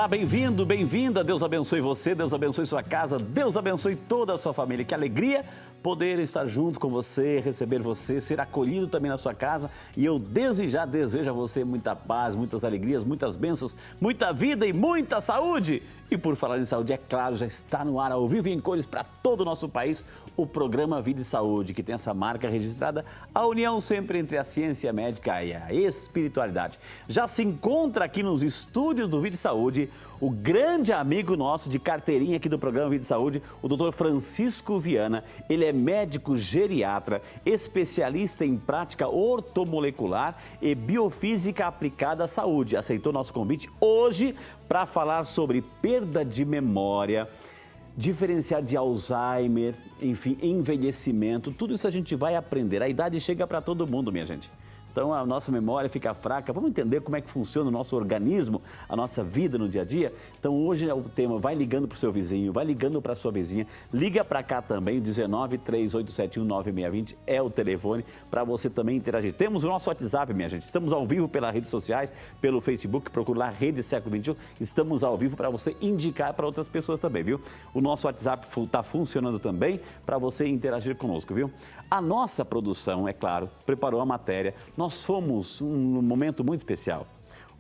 Olá, bem-vindo, bem-vinda. Deus abençoe você, Deus abençoe sua casa, Deus abençoe toda a sua família. Que alegria poder estar juntos com você, receber você, ser acolhido também na sua casa. E eu desde já desejo a você muita paz, muitas alegrias, muitas bênçãos, muita vida e muita saúde. E por falar em saúde, é claro, já está no ar ao vivo e em cores para todo o nosso país o programa Vida e Saúde, que tem essa marca registrada, a união sempre entre a ciência médica e a espiritualidade. Já se encontra aqui nos estúdios do Vida e Saúde o grande amigo nosso de carteirinha aqui do programa Vida e Saúde, o Dr. Francisco Viana. Ele é médico geriatra, especialista em prática ortomolecular e biofísica aplicada à saúde. Aceitou nosso convite hoje para falar sobre perda de memória, diferenciar de Alzheimer, enfim, envelhecimento. Tudo isso a gente vai aprender. A idade chega para todo mundo, minha gente. Então a nossa memória fica fraca. Vamos entender como é que funciona o nosso organismo, a nossa vida no dia a dia? Então hoje é o tema, vai ligando para o seu vizinho, vai ligando para a sua vizinha, liga para cá também, 19 3871 9620 é o telefone para você também interagir. Temos o nosso WhatsApp, minha gente, estamos ao vivo pelas redes sociais, pelo Facebook, procura lá Rede Século XXI, estamos ao vivo para você indicar para outras pessoas também, viu? O nosso WhatsApp está funcionando também para você interagir conosco, viu? A nossa produção, é claro, preparou a matéria. Nós fomos um momento muito especial.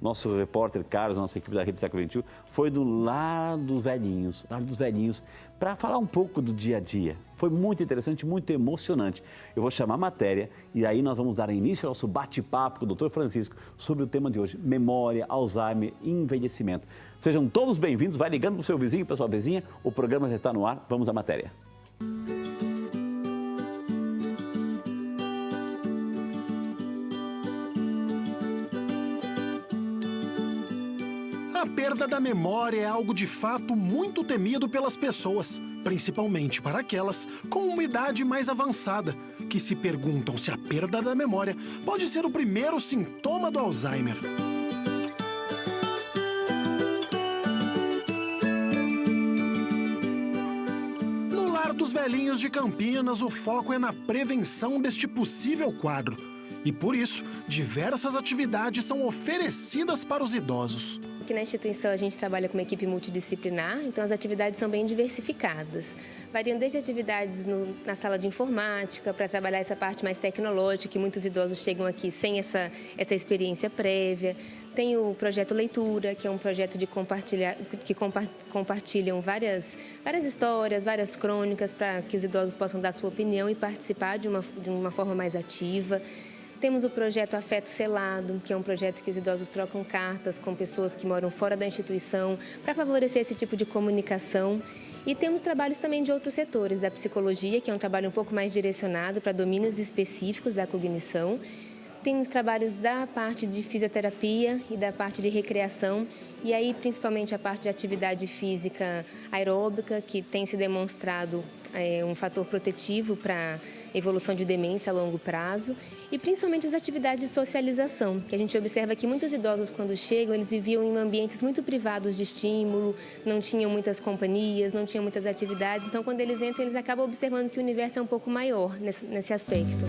Nosso repórter Carlos, nossa equipe da Rede Século XXI, foi do Lar dos Velhinhos, para falar um pouco do dia a dia. Foi muito interessante, muito emocionante. Eu vou chamar a matéria e aí nós vamos dar início ao nosso bate-papo com o Dr. Francisco sobre o tema de hoje, memória, Alzheimer e envelhecimento. Sejam todos bem-vindos, vai ligando para o seu vizinho, para a sua vizinha, o programa já está no ar, vamos à matéria. A perda da memória é algo de fato muito temido pelas pessoas, principalmente para aquelas com uma idade mais avançada, que se perguntam se a perda da memória pode ser o primeiro sintoma do Alzheimer. No Lar dos Velhinhos de Campinas, o foco é na prevenção deste possível quadro. E por isso, diversas atividades são oferecidas para os idosos. Aqui na instituição a gente trabalha com uma equipe multidisciplinar, então as atividades são bem diversificadas. Variam desde atividades na sala de informática, para trabalhar essa parte mais tecnológica, que muitos idosos chegam aqui sem essa experiência prévia. Tem o projeto Leitura, que é um projeto de compartilham várias histórias, várias crônicas, para que os idosos possam dar sua opinião e participar de uma forma mais ativa. Temos o projeto Afeto Selado, que é um projeto que os idosos trocam cartas com pessoas que moram fora da instituição para favorecer esse tipo de comunicação. E temos trabalhos também de outros setores, da psicologia, que é um trabalho um pouco mais direcionado para domínios específicos da cognição. Temos trabalhos da parte de fisioterapia e da parte de recreação, e aí principalmente a parte de atividade física aeróbica, que tem se demonstrado um fator protetivo para evolução de demência a longo prazo, e principalmente as atividades de socialização, que a gente observa que muitos idosos, quando chegam, eles viviam em ambientes muito privados de estímulo, não tinham muitas companhias, não tinham muitas atividades, então quando eles entram, eles acabam observando que o universo é um pouco maior nesse aspecto.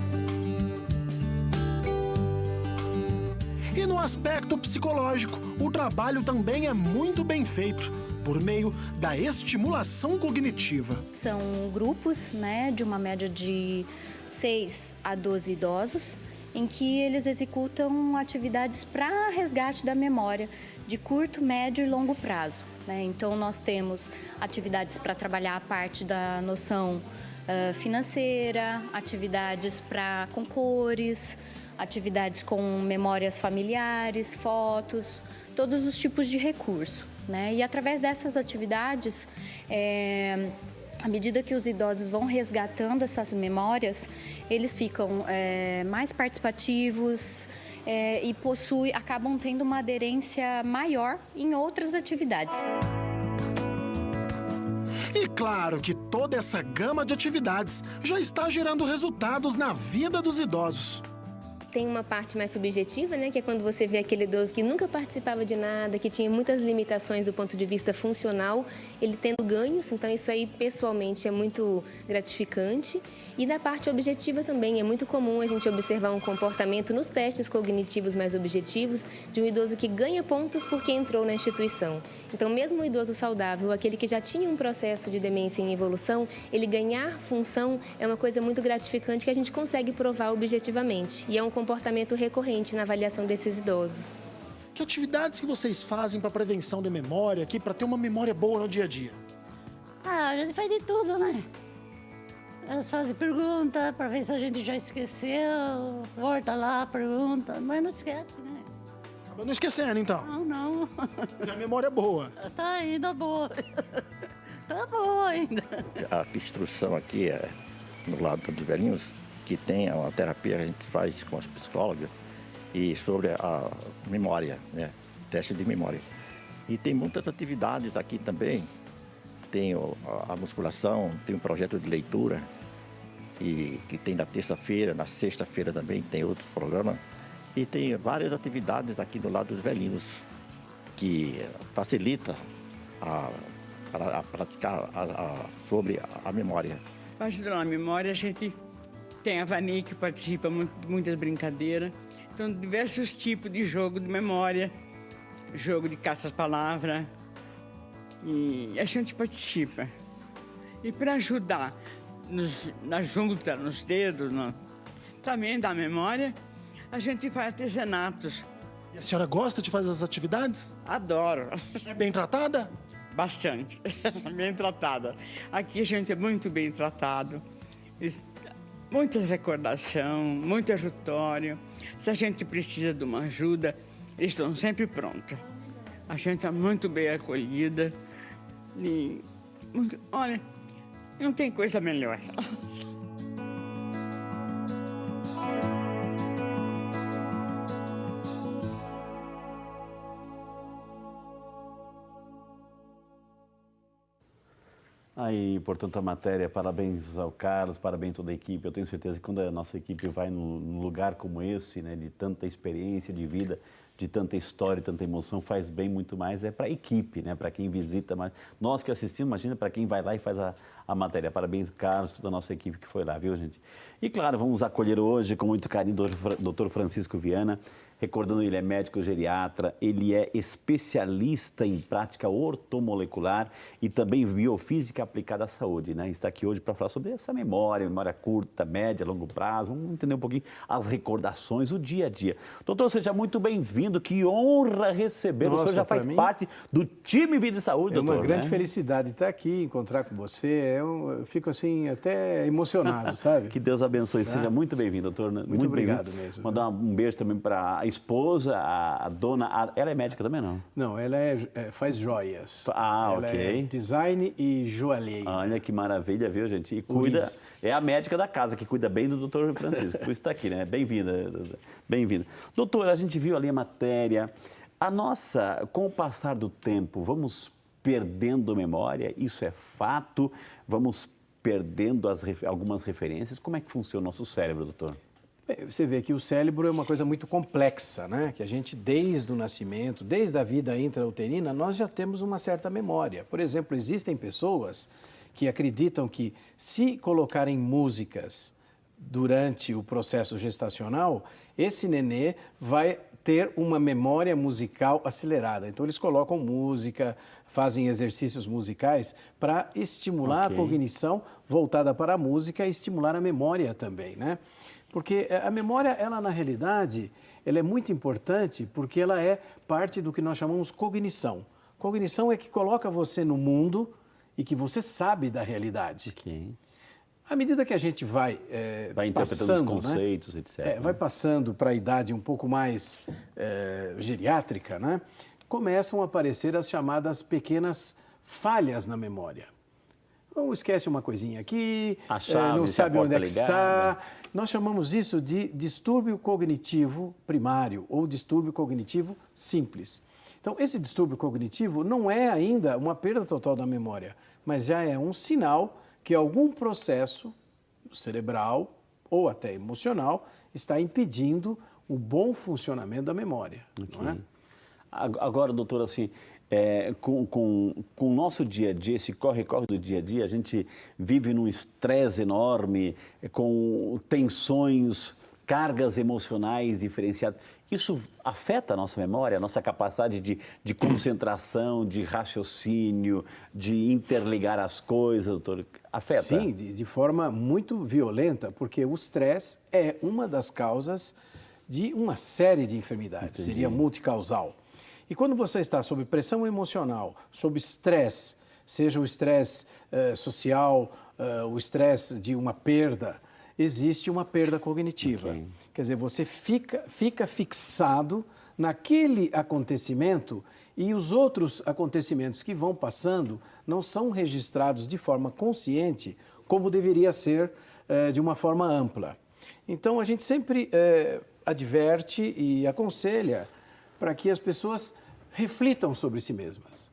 E no aspecto psicológico, o trabalho também é muito bem feito, por meio da estimulação cognitiva. São grupos, de uma média de 6 a 12 idosos, em que eles executam atividades para resgate da memória de curto, médio e longo prazo. Então, nós temos atividades para trabalhar a parte da noção financeira, atividades com cores, atividades com memórias familiares, fotos, todos os tipos de recurso. E através dessas atividades, à medida que os idosos vão resgatando essas memórias, eles ficam mais participativos e acabam tendo uma aderência maior em outras atividades. E claro que toda essa gama de atividades já está gerando resultados na vida dos idosos. Tem uma parte mais subjetiva, né, que é quando você vê aquele idoso que nunca participava de nada, que tinha muitas limitações do ponto de vista funcional, ele tendo ganhos, então isso aí pessoalmente é muito gratificante. E da parte objetiva também, é muito comum a gente observar um comportamento nos testes cognitivos mais objetivos de um idoso que ganha pontos porque entrou na instituição. Então, mesmo o idoso saudável, aquele que já tinha um processo de demência em evolução, ele ganhar função é uma coisa muito gratificante que a gente consegue provar objetivamente. E é um comportamento recorrente na avaliação desses idosos. Que atividades que vocês fazem para prevenção de memória aqui, para ter uma memória boa no dia a dia? A gente faz de tudo, né? Elas fazem pergunta para ver se a gente já esqueceu, volta lá, pergunta, mas não esquece, né? Acaba não esquecendo, então. Não. A memória é boa. Tá ainda boa. Tá boa ainda. A instrução aqui é no lado dos velhinhos, que tem uma terapia que a gente faz com as psicólogas e sobre a memória, né? Teste de memória. E tem muitas atividades aqui também. Tem a musculação, tem um projeto de leitura, e que tem na terça-feira, na sexta-feira também tem outros programas. E tem várias atividades aqui do lado dos velhinhos, que facilita a praticar sobre a memória. Para ajudar na memória, a gente tem a Vani, que participa de muitas brincadeiras. Então, diversos tipos de jogo de memória, jogo de caça-palavra, e a gente participa. E para ajudar na junta, nos dedos, também da memória, a gente faz artesanatos. E a senhora gosta de fazer as atividades? Adoro. É bem tratada? Bastante. Bem tratada. Aqui a gente é muito bem tratado. Muita recordação, muito ajutório. Se a gente precisa de uma ajuda, eles estão sempre prontos. A gente é muito bem acolhida. E, olha, não tem coisa melhor. Aí, portanto, a matéria, parabéns ao Carlos, parabéns a toda a equipe. Eu tenho certeza que quando a nossa equipe vai num lugar como esse, né, de tanta experiência de vida, de tanta história, tanta emoção, faz bem muito mais, é para a equipe, né, para quem visita, mas nós que assistimos, imagina para quem vai lá e faz a matéria. Parabéns, Carlos, toda a nossa equipe que foi lá, viu, gente? E, claro, vamos acolher hoje com muito carinho o Dr. Francisco Viana, recordando, ele é médico geriatra, ele é especialista em prática ortomolecular e também biofísica aplicada à saúde, né? Está aqui hoje para falar sobre essa memória curta, média, longo prazo, vamos entender um pouquinho as recordações, o dia a dia. Doutor, seja muito bem-vindo, que honra recebê-lo. O senhor já faz parte do time Vida e Saúde, doutor. É uma grande felicidade estar aqui, encontrar com você, eu fico assim até emocionado, sabe? Que Deus abençoe, seja muito bem-vindo, doutor. Muito obrigado mesmo. Mandar um beijo também para a esposa, a dona... Ela é médica também, não? Não, ela faz joias. Ah, ela ok. É design e joalheira. Olha que maravilha, viu, gente? E cuida... É a médica da casa que cuida bem do doutor Francisco. Por isso está aqui, né? Bem-vinda. Bem-vinda. Doutor, a gente viu ali a matéria. Com o passar do tempo, vamos perdendo memória? Isso é fato? Vamos perdendo algumas referências? Como é que funciona o nosso cérebro, doutor? Você vê que o cérebro é uma coisa muito complexa, né? Que a gente, desde o nascimento, desde a vida intrauterina, nós já temos uma certa memória. Por exemplo, existem pessoas que acreditam que, se colocarem músicas durante o processo gestacional, esse nenê vai ter uma memória musical acelerada. Então, eles colocam música, fazem exercícios musicais para estimular a cognição voltada para a música e estimular a memória também, né? Porque a memória, ela na realidade, ela é muito importante porque ela é parte do que nós chamamos cognição. Cognição é que coloca você no mundo e que você sabe da realidade. Ok. À medida que a gente vai interpretando os conceitos, né? etc. Vai passando para a idade um pouco mais geriátrica, né? Começam a aparecer as chamadas pequenas falhas na memória. Então, esquece uma coisinha aqui, não sabe onde é que está. Nós chamamos isso de distúrbio cognitivo primário ou distúrbio cognitivo simples. Então, esse distúrbio cognitivo não é ainda uma perda total da memória, mas já é um sinal que algum processo cerebral ou até emocional está impedindo o bom funcionamento da memória. Não é? Agora, doutor, assim, com o nosso dia a dia, esse corre-corre do dia a dia, a gente vive num estresse enorme, com tensões, cargas emocionais diferenciadas. Isso afeta a nossa memória, a nossa capacidade de concentração, de raciocínio, de interligar as coisas, doutor? Afeta? Sim, de forma muito violenta, porque o estresse é uma das causas de uma série de enfermidades, Entendi. seria multicausal. E quando você está sob pressão emocional, sob estresse, seja o estresse social, o estresse de uma perda, existe uma perda cognitiva. Okay. Quer dizer, você fica fixado naquele acontecimento e os outros acontecimentos que vão passando não são registrados de forma consciente como deveria ser de uma forma ampla. Então, a gente sempre adverte e aconselha para que as pessoas reflitam sobre si mesmas.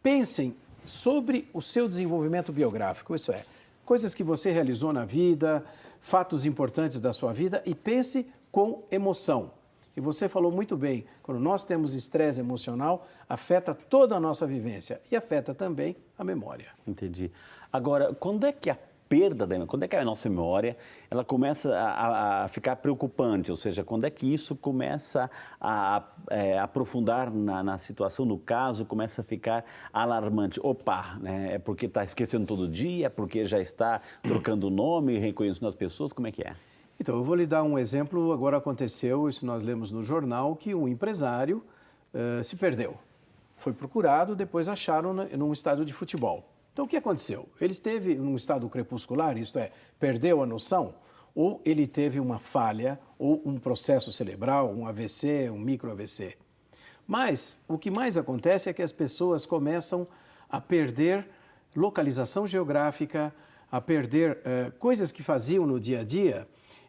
Pensem sobre o seu desenvolvimento biográfico, isso é, coisas que você realizou na vida, fatos importantes da sua vida e pense com emoção. E você falou muito bem, quando nós temos estresse emocional, afeta toda a nossa vivência e afeta também a memória. Entendi. Agora, quando é que a perda da memória, quando é que a nossa memória ela começa a ficar preocupante? Ou seja, quando é que isso começa a aprofundar na situação, no caso, começa a ficar alarmante? Opa, né? É porque está esquecendo todo dia, é porque já está trocando o nome, reconhecendo as pessoas, como é que é? Então, eu vou lhe dar um exemplo. Agora aconteceu, isso nós lemos no jornal, que um empresário se perdeu. Foi procurado, depois acharam num estádio de futebol. Então, o que aconteceu? Ele esteve num estado crepuscular, isto é, perdeu a noção, ou ele teve uma falha, ou um processo cerebral, um AVC, um micro-AVC. Mas o que mais acontece é que as pessoas começam a perder localização geográfica, a perder coisas que faziam no dia a dia,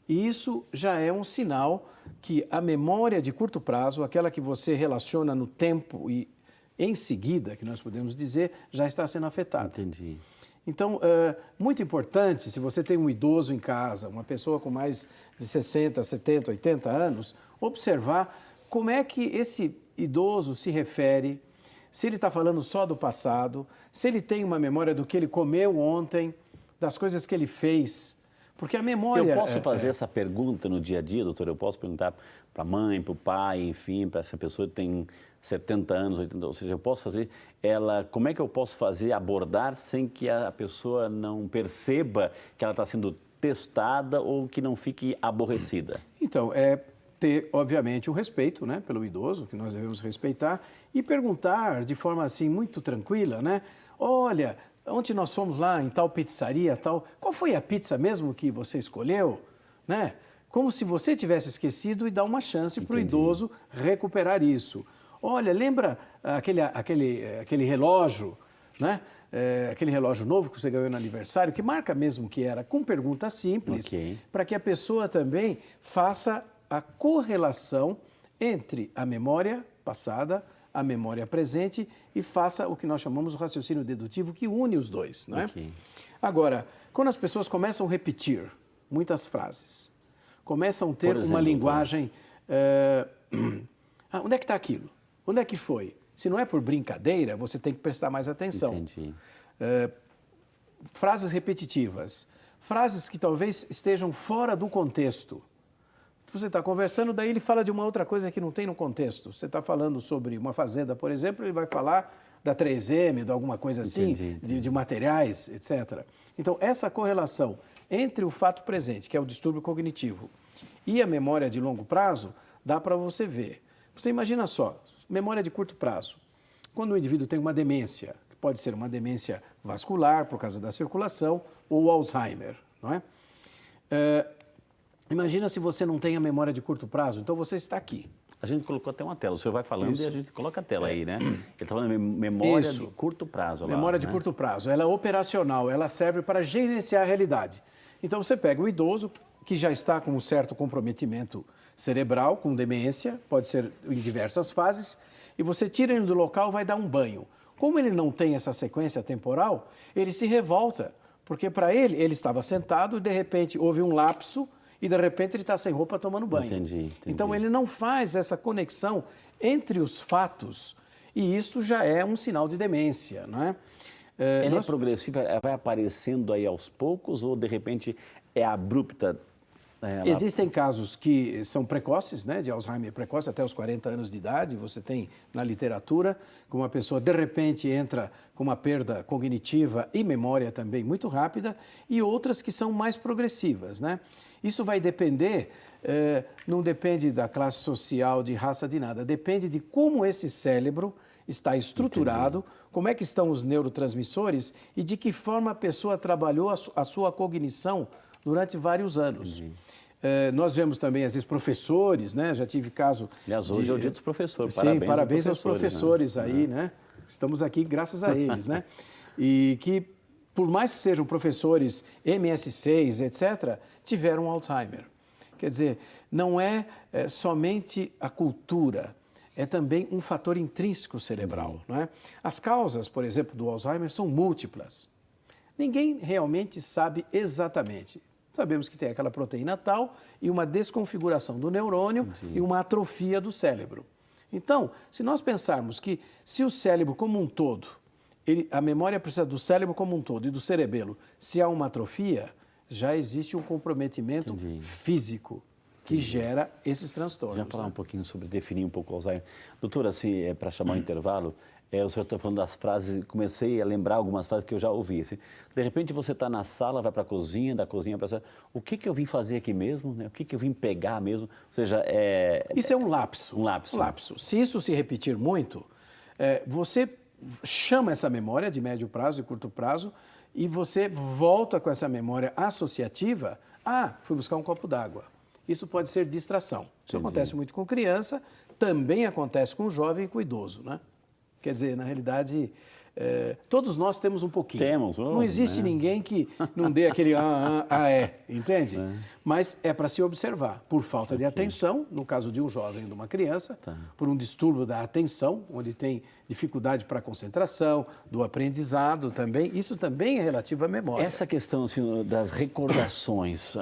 e isso já é um sinal que a memória de curto prazo, aquela que você relaciona no tempo e em seguida, que nós podemos dizer, já está sendo afetada. Entendi. Então, muito importante, se você tem um idoso em casa, uma pessoa com mais de 60, 70, 80 anos, observar como é que esse idoso se refere, se ele está falando só do passado, se ele tem uma memória do que ele comeu ontem, das coisas que ele fez. Porque a memória... Eu posso fazer essa pergunta no dia a dia, doutor? Eu posso perguntar para a mãe, para o pai, enfim, para essa pessoa que tem 70 anos, 80, ou seja, eu posso fazer ela... Como é que eu posso fazer, abordar, sem que a pessoa não perceba que ela está sendo testada ou que não fique aborrecida? Então, ter, obviamente, o respeito, né, pelo idoso, que nós devemos respeitar, e perguntar de forma, assim, muito tranquila, né? Olha... Ontem nós fomos lá em tal pizzaria, tal. Qual foi a pizza mesmo que você escolheu? Né? Como se você tivesse esquecido e dar uma chance para o idoso recuperar isso. Olha, lembra aquele relógio, né? Aquele relógio novo que você ganhou no aniversário? Que marca mesmo que era? Com perguntas simples, para que a pessoa também faça a correlação entre a memória passada, a memória presente e faça o que nós chamamos de raciocínio dedutivo, que une os dois. Né? Agora, quando as pessoas começam a repetir muitas frases, começam a ter uma linguagem... onde é que está aquilo? Onde é que foi? Se não é por brincadeira, você tem que prestar mais atenção. Entendi. Frases repetitivas, frases que talvez estejam fora do contexto. Você está conversando, daí ele fala de uma outra coisa que não tem no contexto. Você está falando sobre uma fazenda, por exemplo, ele vai falar da 3M, de alguma coisa assim, de materiais, etc. Então, essa correlação entre o fato presente, que é o distúrbio cognitivo, e a memória de longo prazo, dá para você ver. Você imagina só, memória de curto prazo. Quando o indivíduo tem uma demência, que pode ser uma demência vascular, por causa da circulação, ou Alzheimer, não é? Imagina se você não tem a memória de curto prazo, então você está aqui. A gente colocou até uma tela, o senhor vai falando e a gente coloca a tela aí, né? Ele está falando de memória de curto prazo. Memória de curto prazo, ela é operacional, ela serve para gerenciar a realidade. Então você pega o idoso que já está com um certo comprometimento cerebral, com demência, pode ser em diversas fases, e você tira ele do local e vai dar um banho. Como ele não tem essa sequência temporal, ele se revolta, porque para ele estava sentado e de repente houve um lapso e de repente ele está sem roupa tomando banho. Entendi. Então ele não faz essa conexão entre os fatos e isso já é um sinal de demência, não é? Ela é progressiva, ela vai aparecendo aí aos poucos ou de repente é abrupta? Existem casos que são precoces, né, de Alzheimer precoce, até os 40 anos de idade. Você tem na literatura que uma pessoa de repente entra com uma perda cognitiva e memória também muito rápida, e outras que são mais progressivas, né? Isso vai depender, não depende da classe social, de raça, de nada, depende de como esse cérebro está estruturado, como é que estão os neurotransmissores e de que forma a pessoa trabalhou a sua cognição durante vários anos. Nós vemos também, às vezes, professores, né? Já tive caso... Aliás, hoje é o dia dos professores. Sim, parabéns aos professores, né? Aí, né? Estamos aqui graças a eles, né? E que, por mais que sejam professores MS6, etc., tiveram Alzheimer. Quer dizer, não é somente a cultura, é também um fator intrínseco cerebral, não é? As causas, por exemplo, do Alzheimer são múltiplas. Ninguém realmente sabe exatamente. Sabemos que tem aquela proteína tal e uma desconfiguração do neurônio e uma atrofia do cérebro. Então, se nós pensarmos que se o cérebro como um todo, a memória precisa do cérebro como um todo e do cerebelo, se há uma atrofia, já existe um comprometimento físico que gera esses transtornos. Já falar um pouquinho sobre definir um pouco o Alzheimer. Doutora, se é para chamar um intervalo, o senhor está falando das frases, comecei a lembrar algumas frases que eu já ouvi. Assim, de repente você está na sala, vai para a cozinha, da cozinha para a sala. O que eu vim fazer aqui mesmo? Né? O que eu vim pegar mesmo? Ou seja, isso é um lapso. Um lapso. Um lapso. Se isso se repetir muito, você chama essa memória de médio prazo e curto prazo e você volta com essa memória associativa. Fui buscar um copo d'água. Isso pode ser distração. Isso acontece muito com criança, também acontece com o jovem e com o idoso, né? Quer dizer, na realidade, todos nós temos um pouquinho. Temos. Não existe ninguém que não dê aquele entende? Mas é para se observar, por falta de atenção, no caso de um jovem ou de uma criança, por um distúrbio da atenção, onde tem dificuldade para a concentração, do aprendizado também, isso também é relativo à memória. Essa questão assim, das recordações,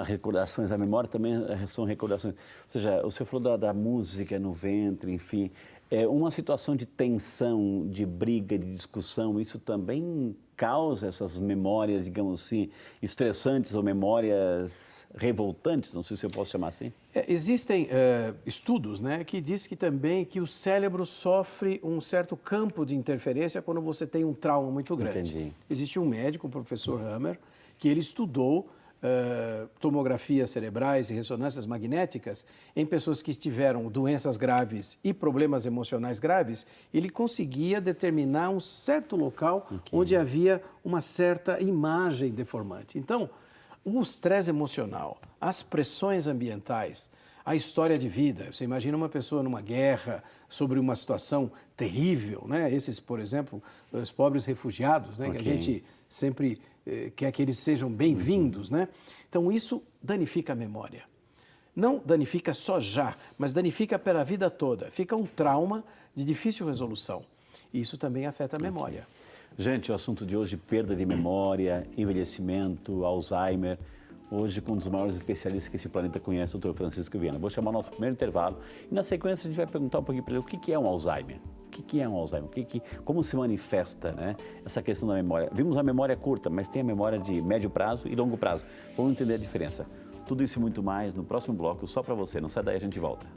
a memória também são recordações. Ou seja, o senhor falou da música no ventre, enfim... uma situação de tensão, de briga, de discussão, isso também causa essas memórias, digamos assim, estressantes ou memórias revoltantes, não sei se eu posso chamar assim? Existem estudos, né, que dizem que também que o cérebro sofre um certo campo de interferência quando você tem um trauma muito grande. Entendi. Existe um médico, o professor Hammer, que ele estudou tomografias cerebrais e ressonâncias magnéticas em pessoas que tiveram doenças graves e problemas emocionais graves, ele conseguia determinar um certo local onde havia uma certa imagem deformante. Então, o estresse emocional, as pressões ambientais, a história de vida. Você imagina uma pessoa numa guerra, sobre uma situação terrível, né? Esses, por exemplo, os pobres refugiados, né? Que a gente sempre quer que eles sejam bem-vindos, né? Então, isso danifica a memória. Não danifica só já, mas danifica pela vida toda. Fica um trauma de difícil resolução. E isso também afeta a memória. Gente, o assunto de hoje, perda de memória, envelhecimento, Alzheimer. Hoje, com um dos maiores especialistas que esse planeta conhece, o Dr. Francisco Viana. Vou chamar o nosso primeiro intervalo e, na sequência, a gente vai perguntar um pouquinho para ele o que é um Alzheimer. O que é um Alzheimer? Como se manifesta, né, essa questão da memória? Vimos a memória curta, mas tem a memória de médio prazo e longo prazo. Vamos entender a diferença. Tudo isso e muito mais no próximo bloco, só para você. Não sai daí, a gente volta.